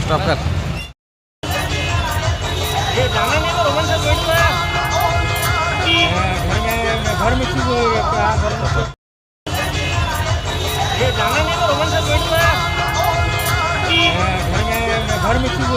Stop कर. घर में चीज घर में चीज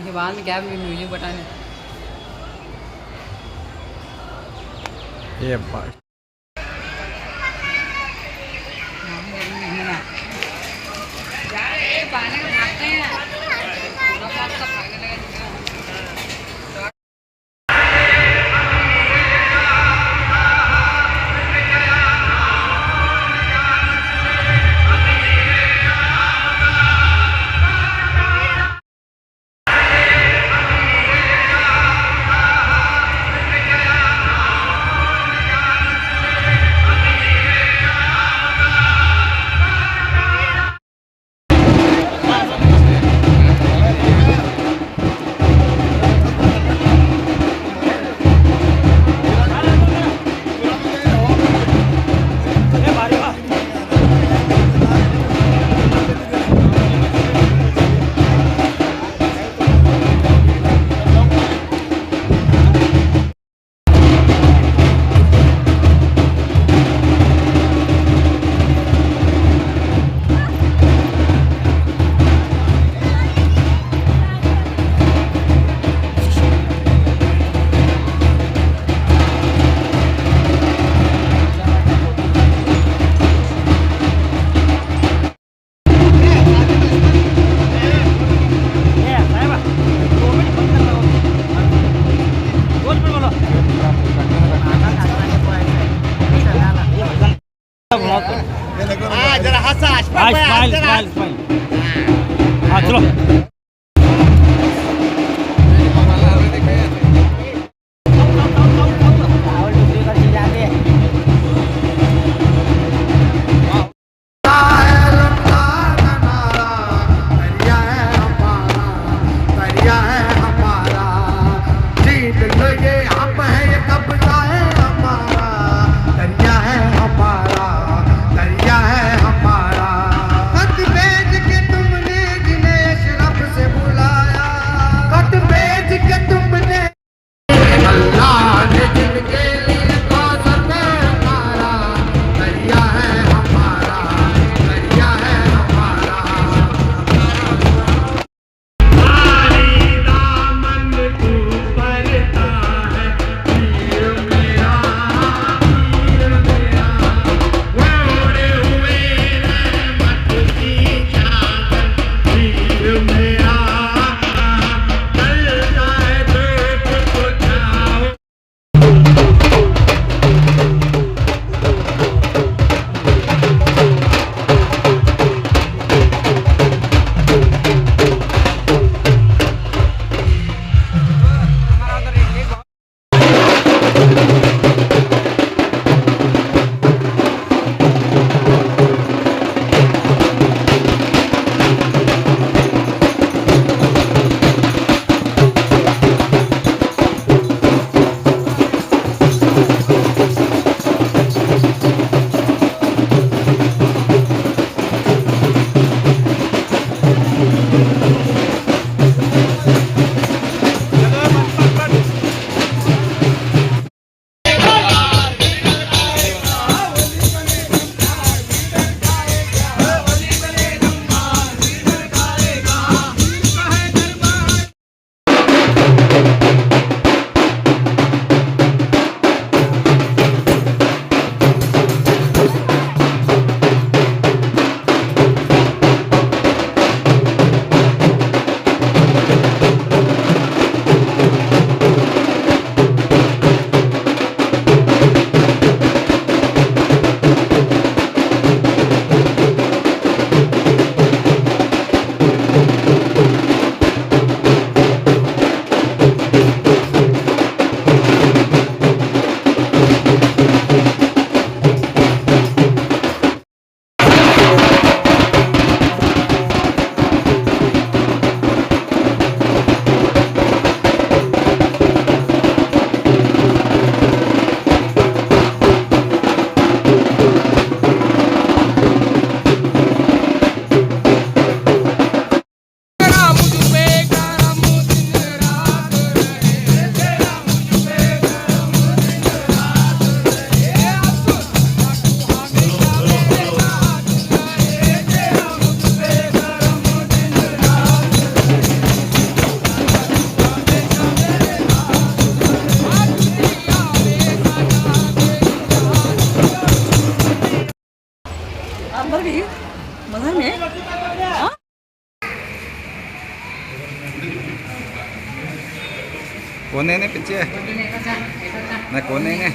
ये बाद में क्या म्यूजिक बटाने ये बात पानी में भागते हैं पूरा पास्ता भागने लगा. जरा हसा स्माइल स्माइल स्माइल. हाँ चलो. दरिया है हमारा. खत भेज के तुमने जिन्हें अशरफ अंदर गई मज़ा में Kunin ni picture. Nah kunin ni.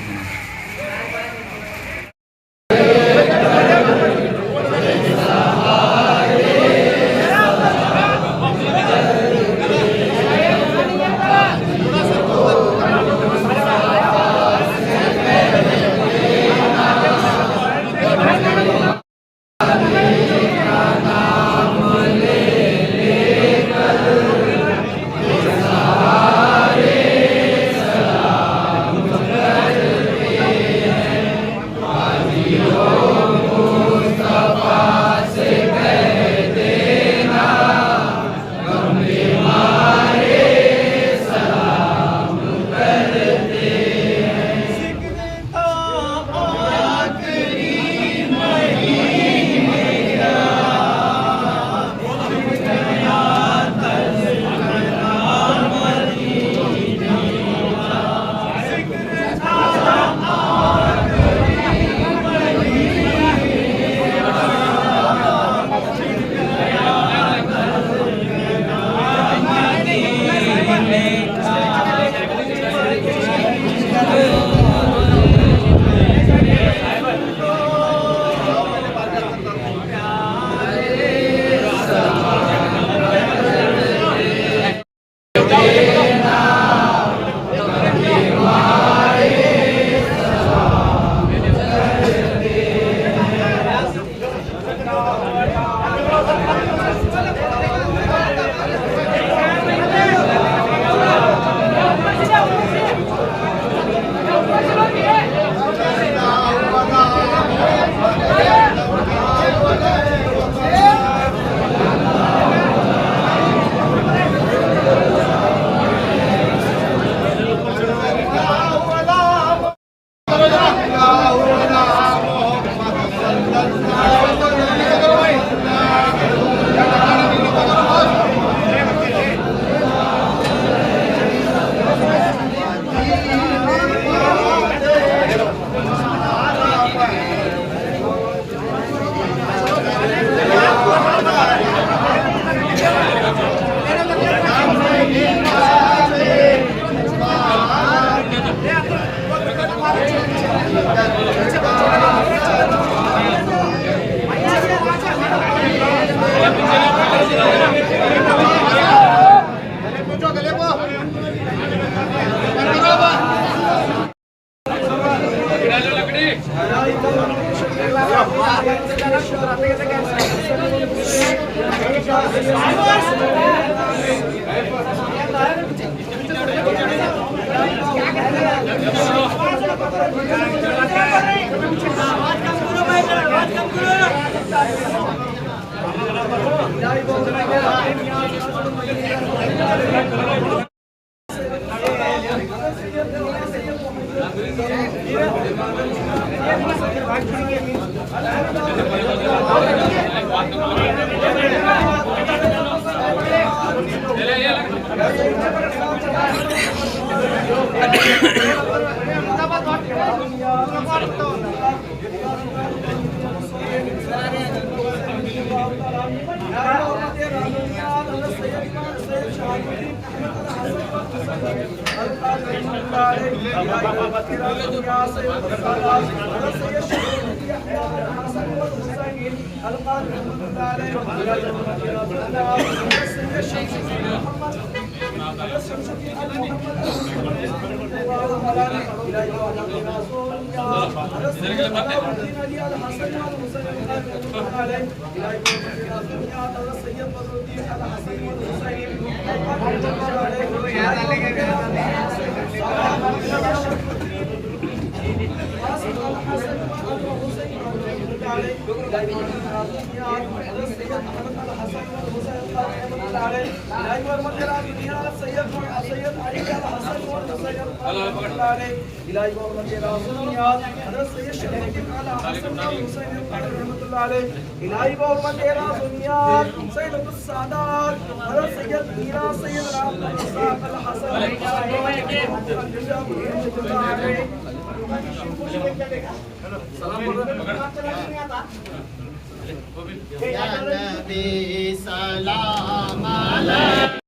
या नबी सलाम अलैक।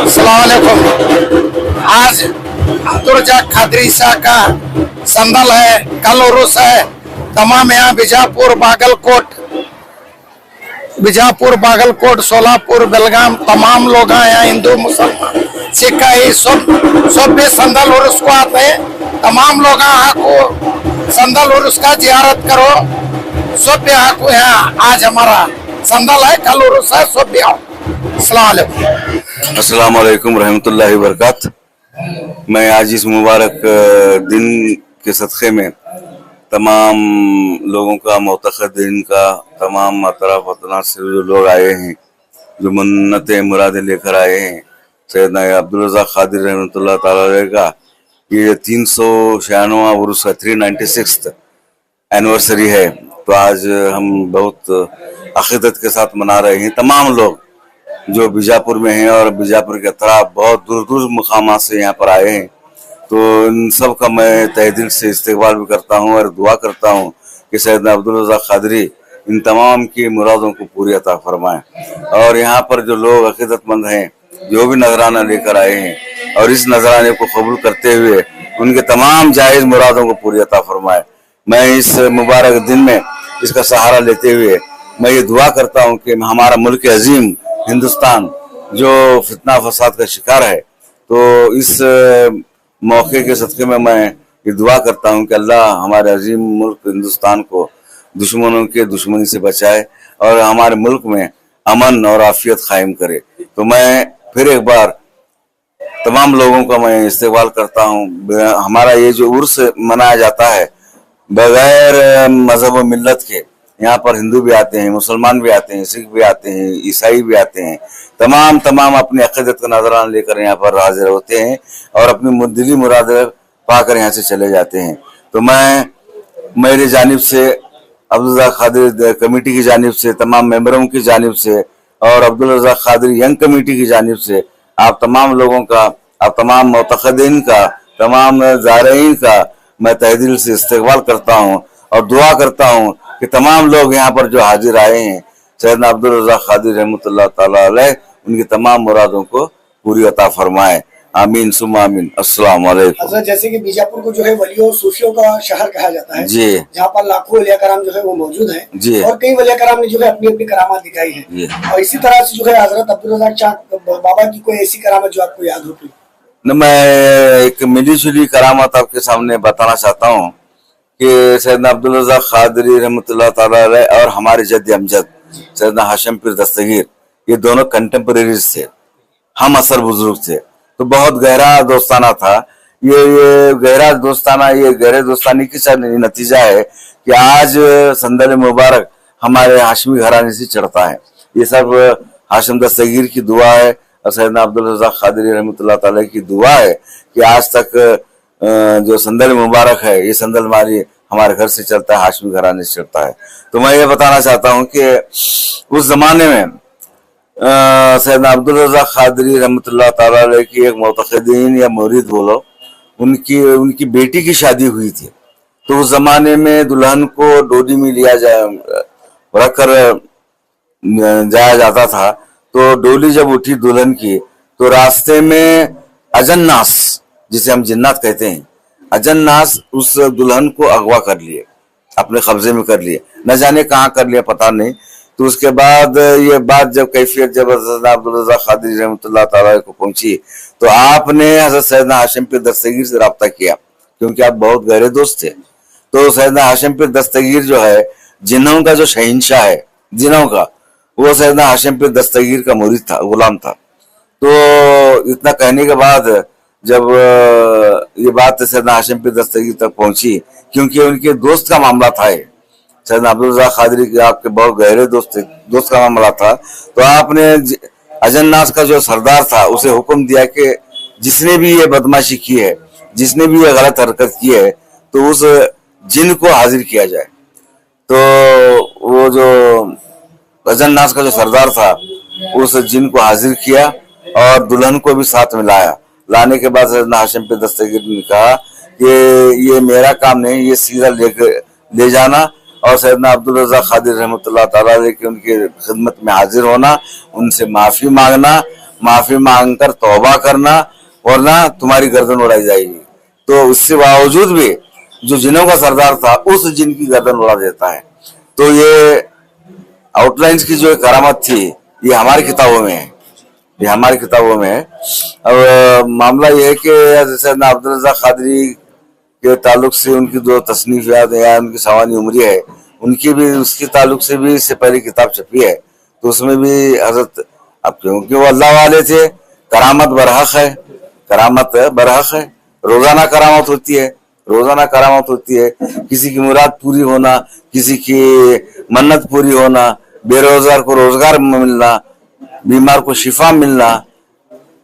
अस्सलामुअलैकुम। आज अब्दुल रज़ाक खादरी शाह का संदल है, कल उर्स है। तमाम यहाँ बीजापुर, बागलकोट, सोलापुर, बेलगाम तमाम लोग यहाँ हिंदू मुसलमान सिख ही सब भी संदल उर्स को आते हैं। तमाम लोग यहाँ को संदल उर्स का जियारत करो। सब भी यहाँ को यहाँ आज हमारा संदल है, कल उर्स है, सब भी आओ। अस्सलाम वालेकुम रहमतुल्लाहि व बरकातहू। मैं आज इस मुबारक दिन के सदक़े में तमाम लोगों का, मोतक़दीन का, तमाम अतराफ अतनास से जो लोग आए हैं, जो मन्नतें मुरादें लेकर आए हैं, सैयदना अब्दुल रज़ाक खादरी रहमतुल्लाह ताला अलैह का ये 396वां उर्स है, 396th एनिवर्सरी है। तो आज हम बहुत अक़ीदत के साथ मना रहे हैं। तमाम लोग जो बीजापुर में हैं और बीजापुर के अतराफ बहुत दूर दूर मुकामात से यहाँ पर आए हैं, तो इन सब का मैं तहे दिल से इस्तक़बाल भी करता हूँ और दुआ करता हूँ कि सैयदना अब्दुल रज़ाक खादरी इन तमाम की मुरादों को पूरी अता फरमाएं। और यहाँ पर जो लोग अक़ीदतमंद हैं, जो भी नजराना लेकर आए हैं, और इस नजराने को कबूल करते हुए उनके तमाम जायज़ मुरादों को पूरी अता फरमाए। मैं इस मुबारक दिन में इसका सहारा लेते हुए मैं ये दुआ करता हूँ कि हमारा मुल्क अजीम हिंदुस्तान जो फितना फसाद का शिकार है, तो इस मौके के सदक़े में मैं ये दुआ करता हूँ कि अल्लाह हमारे अजीम मुल्क हिंदुस्तान को दुश्मनों के दुश्मनी से बचाए और हमारे मुल्क में अमन और आफियत कायम करे। तो मैं फिर एक बार तमाम लोगों का मैं इस्तेमाल करता हूँ। हमारा ये जो उर्स मनाया जाता है बगैर मजहब व मिल्लत के, यहाँ पर हिंदू भी आते हैं, मुसलमान भी आते हैं, सिख भी आते हैं, ईसाई भी आते हैं, तमाम अपनी अक़ीदत का नजराना लेकर यहाँ पर हाजिर होते हैं और अपनी दिली मुराद पाकर यहाँ से चले जाते हैं। तो मैं मेरी जानिब से, अब्दुल रज़ाक खादरी कमेटी की जानिब से, तमाम मेंबरों की जानिब से और अब्दुल रज़ाक खादरी यंग कमेटी की जानिब से आप तमाम लोगों का, आप तमाम मुतक़दीन का, तमाम ज़ायरीन का मैं तहे दिल से इस्तक़बाल करता हूँ और दुआ करता हूँ कि तमाम लोग यहाँ पर जो हाजिर आए हैं, सैयदना अब्दुल रज़ाक खादरी रहमतुल्लाह ताला अलैह उनकी तमाम मुरादों को पूरी अता फरमाए। आमीन सुम्मा आमीन। अस्सलाम वालेकुम। हज़रत, जैसे कि बीजापुर को जो है वलियों सूफियों का शहर कहा जाता है जी, जहाँ पर लाखों वलिया कराम जो है वो मौजूद हैं जी, और कई वलिया कराम ने जो है अपनी अपनी करामात दिखाई है, और इसी तरह से जो है हज़रत अब्दुल रज़ाक शाह बाबा की कोई ऐसी करामत जो आपको याद होती? न, मैं एक मिली जुली करामत आपके सामने बताना चाहता हूँ कि सैयदना अब्दुल रज़ाक खादरी रहमतुल्लाह ताला अलैह और हमारे जद्द अमजद सैयदना हाशिम पीर दस्तगीर, ये दोनों कंटेम्परेरीज थे, हम असर बुजुर्ग थे। तो बहुत गहरा दोस्ताना था ये गहरा दोस्ताना, ये गहरे दोस्तानी की नतीजा है कि आज संदल मुबारक हमारे हाशमी घराने से चढ़ता है। ये सब हाशिम दस्तगीर की दुआ है और सैयदना अब्दुल रज़ाक क़ादरी रहमतुल्लाह ताला की दुआ है कि आज तक जो संदल मुबारक है, ये संदल माली हमारे घर से चलता है, हाशमी घराने से चलता है। तो मैं ये बताना चाहता हूँ कि उस जमाने में सैयदना अब्दुल रज़ाक क़ादरी रहमतुल्लाह ताला अलैह की एक मुतक़िदीन या मुरीद बोलो, उनकी बेटी की शादी हुई थी। तो उस जमाने में दुल्हन को डोली में रख कर जाया जाता था। तो डोली जब उठी दुल्हन की, तो रास्ते में अजन्नास, जिसे हम जिन्नात कहते हैं, अजन्नास उस दुल्हन को अगवा कर लिए, अपने कब्जे में कर लिए, न जाने कहाँ कर लिया पता नहीं। तो उसके बाद ये बात जब कैफियत जब अब्दुल रज़ाक क़ादरी रहमतुल्लाह ताला को पहुंची, तो आपने हज़रत सैयदना हाशिम पीर दस्तगीर से रब्ता किया, क्योंकि आप बहुत गहरे दोस्त थे। तो सैयदना हाशिम पीर दस्तगीर जो है, जिन्हों का जो शहंशाह है जिन्हों का, वो सैयदना हाशिम पीर दस्तगीर का मुरीद था, गुलाम था। तो इतना कहने के बाद जब ये बात सैयदना हाशिम पीर दस्तगीर तक पहुंची, क्योंकि उनके दोस्त का मामला था, सैयदना अब्दुल रज़ाक क़ादरी के आपके बहुत गहरे दोस्त का मामला था। तो आपने अजन्नास का जो सरदार था उसे हुक्म दिया कि जिसने भी ये बदमाशी की है, जिसने भी ये गलत हरकत की है, तो उस जिन को हाजिर किया जाए। तो वो जो अजन्नास का जो सरदार था, उस जिन को हाजिर किया और दुल्हन को भी साथ में लाया। लाने के बाद सैयदना हाशिम पीर दस्तगीर ने कहा कि ये मेरा काम नहीं, ये सीधा ले जाना और सैयदना अब्दुल रज़ाक क़ादरी रहमतुल्लाह ताला अलैह की उनकी खिदमत में हाजिर होना, उनसे माफी मांगना, माफी मांगकर तौबा करना, वरना तुम्हारी गर्दन उड़ाई जाएगी। तो उससे बावजूद भी जो जिनों का सरदार था, उस जिन की गर्दन उड़ा देता है। तो ये आउटलाइंस की जो करामत थी, ये हमारी किताबों में है, ये हमारी किताबों में है। अब मामला ये है कि सैयदना अब्दुल रज़ाक क़ादरी के ताल्लुक से उनकी जो तसनीफियात या उनकी सवानी उम्री है, उनकी भी उसके ताल्लुक से भी इससे पहले किताब छपी है। तो उसमें भी हजरत, अब क्योंकि वो अल्लाह वाले थे, करामत बरहक है, करामत बरहक है, रोजाना करामत होती है, रोजाना करामत होती है। किसी की मुराद पूरी होना, किसी की मन्नत पूरी होना, बेरोजगार को रोजगार मिलना, बीमार को शिफा मिलना,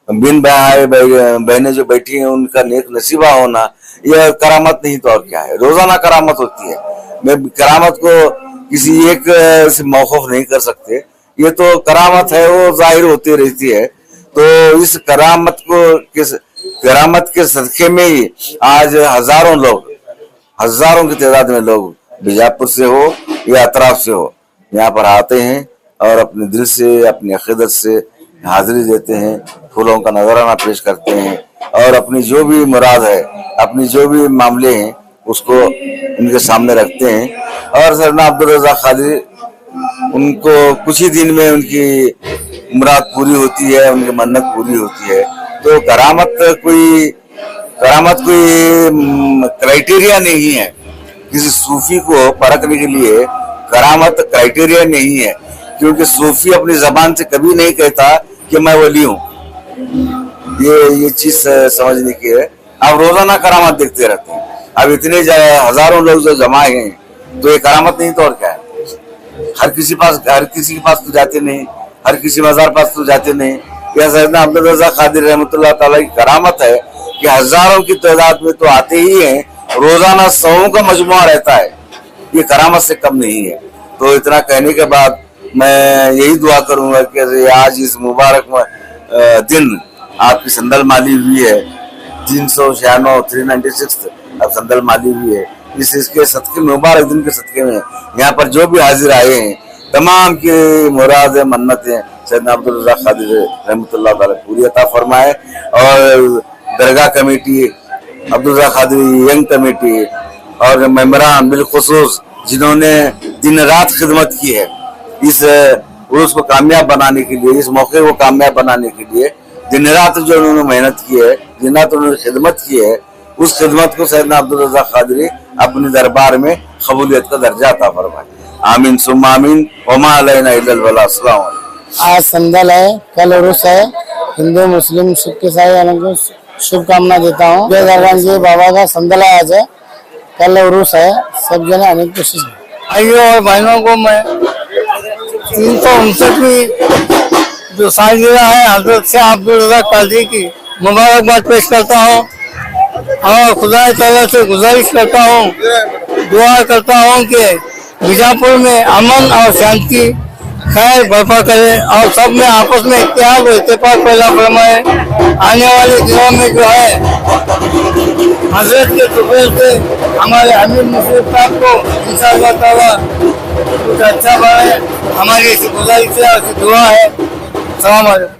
बिन बहनें जो बैठी हैं उनका नेक नसीबा होना, यह करामत नहीं तो और क्या है, रोजाना करामत होती है। मैं करामत को किसी एक से मौकूफ नहीं कर सकते, ये तो करामत है, वो जाहिर होती रहती है। तो इस करामत के सदके में ही आज हजारों की तादाद में लोग बीजापुर से हो या अतराफ से हो, यहाँ पर आते हैं और अपने दिल से, अपनी अकीदत से हाजिरी देते हैं, फूलों का नजराना पेश करते हैं और अपनी जो भी मुराद है, अपनी जो भी मामले हैं, उसको उनके सामने रखते हैं। और सैयदना अब्दुल रज़ाक क़ादरी, उनको कुछ ही दिन में उनकी मुराद पूरी होती है, उनकी मन्नत पूरी होती है। तो करामत कोई क्राइटेरिया नहीं है। किसी सूफी को परखने के लिए करामत क्राइटेरिया नहीं है, क्योंकि सूफी अपनी जबान से कभी नहीं कहता कि मैं वली हूँ। ये चीज समझने की है। आप रोजाना करामत देखते रहते हैं। अब इतने हजारों लोग जो जमा हैं, तो ये करामत नहीं तो और क्या है। हर किसी के पास तो जाते नहीं, हर किसी मजार पास तो जाते नहीं। यह सैयदना अब्दुल रज़ाक क़ादरी रहमतुल्लाह ताला की करामत है कि हजारों की तादाद में तो आते ही हैं, रोजाना सौों का मजमुआ रहता है। ये करामत से कम नहीं है। तो इतना कहने के बाद मैं यही दुआ करूंगा कि आज इस मुबारक दिन आपकी संदल माली हुई है, 396 अब संदल माली हुई है। इसके सदके में, मुबारक दिन के सदके में यहाँ पर जो भी हाजिर आए हैं, तमाम की मुराद मन्नतें सैयदना अब्दुल रज़ाक क़ादरी रहमतुल्लाह ताला पूरी अता फरमाए। और दरगाह committee, Abdul Razaq Qadri young committee और मेंबरान बिलखुसूस जिन्होंने दिन रात खिदमत की है, इस उर्स को कामयाब बनाने के लिए, इस मौके को कामयाब बनाने के लिए दिन रात जो उन्होंने मेहनत की है, दिन रात उन्होंने खिदमत की है, उस खिदमत को सैयदना अब्दुल रज़ाक क़ादरी अपने दरबार में कबूलियत का दर्जा अता फरमाए। आमीन सुम्मा आमीन। वमा अलैना इल्लल बलाग। अस्सलाम वालेकुम। आज संदल है, कल उर्स है, हिंदू मुस्लिम सिख ईसाई शुभकामना देता हूँ। जय दरगान जी बाबा का संदला आज है, कल उर्स है, सब जने आने की कोशिश है। भाइयों और बहनों को मैं 359वीं जो सालगिरह है हजरत से अब्दुल रज़ाक कादरी की मुबारकबाद पेश करता हूँ और खुदा ताला से गुजारिश करता हूँ, दुआ करता हूँ कि बीजापुर में अमन और शांति खैर बर्पा करे और सब में आपस में इत्तेहाद और इत्तेफाक पैदा फरमाए। आने वाले दिनों में जो है हजरत के दुबई से हमारे अमीर मुफती साहब को इंशाअल्लाह ताला कुछ अच्छा बढ़े, हमारी गुजारिश है और दुआ है। सलाम अलैकुम।